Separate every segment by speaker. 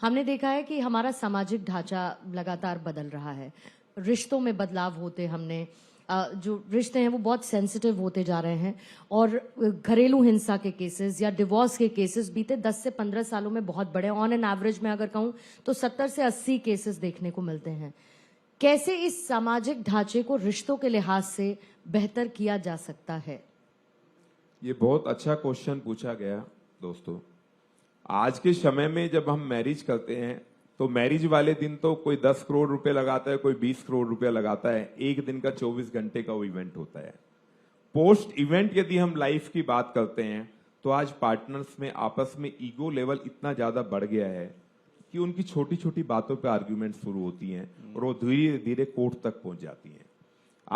Speaker 1: हमने देखा है कि हमारा सामाजिक ढांचा लगातार बदल रहा है, रिश्तों में बदलाव होते हमने जो रिश्ते हैं वो बहुत सेंसिटिव होते जा रहे हैं और घरेलू हिंसा के केसेस या डिवोर्स के केसेस बीते 10 से 15 सालों में बहुत बड़े, ऑन एन एवरेज में अगर कहूं तो 70 से 80 केसेस देखने को मिलते हैं। कैसे इस सामाजिक ढांचे को रिश्तों के लिहाज से बेहतर किया जा सकता है?
Speaker 2: ये बहुत अच्छा क्वेश्चन पूछा गया दोस्तों। आज के समय में जब हम मैरिज करते हैं तो मैरिज वाले दिन तो कोई 10 करोड़ रुपए लगाता है, कोई 20 करोड़ रुपए लगाता है। एक दिन का 24 घंटे का वो इवेंट होता है। पोस्ट इवेंट यदि हम लाइफ की बात करते हैं तो आज पार्टनर्स में आपस में ईगो लेवल इतना ज्यादा बढ़ गया है कि उनकी छोटी छोटी बातों पे आर्ग्यूमेंट शुरू होती हैं और वो धीरे धीरे कोर्ट तक पहुंच जाती हैं।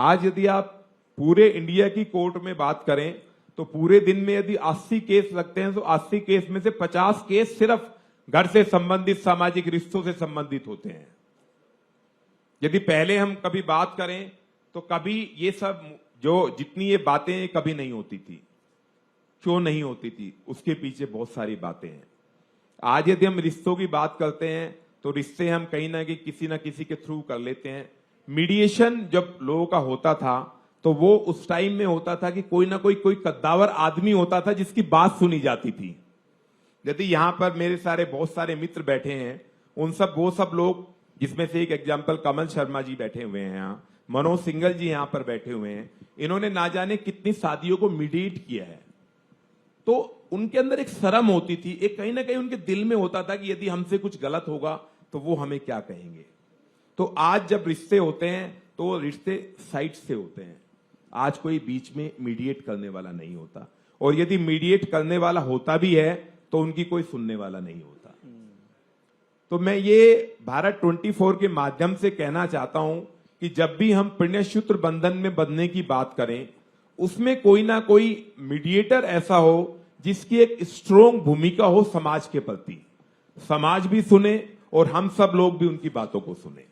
Speaker 2: आज यदि आप पूरे इंडिया की कोर्ट में बात करें तो पूरे दिन में यदि 80 केस लगते हैं तो 80 केस में से 50 केस सिर्फ घर से संबंधित सामाजिक रिश्तों से संबंधित होते हैं। यदि पहले हम कभी बात करें तो कभी ये सब जो जितनी ये बातें कभी नहीं होती थी। क्यों नहीं होती थी? उसके पीछे बहुत सारी बातें हैं। आज यदि हम रिश्तों की बात करते हैं तो रिश्ते हम कहीं ना किसी के थ्रू कर लेते हैं। मीडिएशन जब लोगों का होता था तो वो उस टाइम में होता था कि कोई ना कोई कद्दावर आदमी होता था जिसकी बात सुनी जाती थी। यदि यहां पर मेरे बहुत सारे मित्र बैठे हैं, वो सब लोग, जिसमें से एक एग्जाम्पल कमल शर्मा जी बैठे हुए हैं यहाँ, मनोज सिंघल जी यहां पर बैठे हुए हैं, इन्होंने ना जाने कितनी शादियों को मीडिएट किया है। तो उनके अंदर एक शर्म होती थी, एक कहीं ना कहीं उनके दिल में होता था कि यदि हमसे कुछ गलत होगा तो वो हमें क्या कहेंगे। तो आज जब रिश्ते होते हैं तो रिश्ते साइड से होते हैं। आज कोई बीच में मीडिएट करने वाला नहीं होता, और यदि मीडिएट करने वाला होता भी है तो उनकी कोई सुनने वाला नहीं होता। तो मैं ये भारत 24 के माध्यम से कहना चाहता हूं कि जब भी हम पुण्यसूत्र बंधन में बंधने की बात करें, उसमें कोई ना कोई मीडिएटर ऐसा हो जिसकी एक स्ट्रोंग भूमिका हो समाज के प्रति। समाज भी सुने और हम सब लोग भी उनकी बातों को सुने।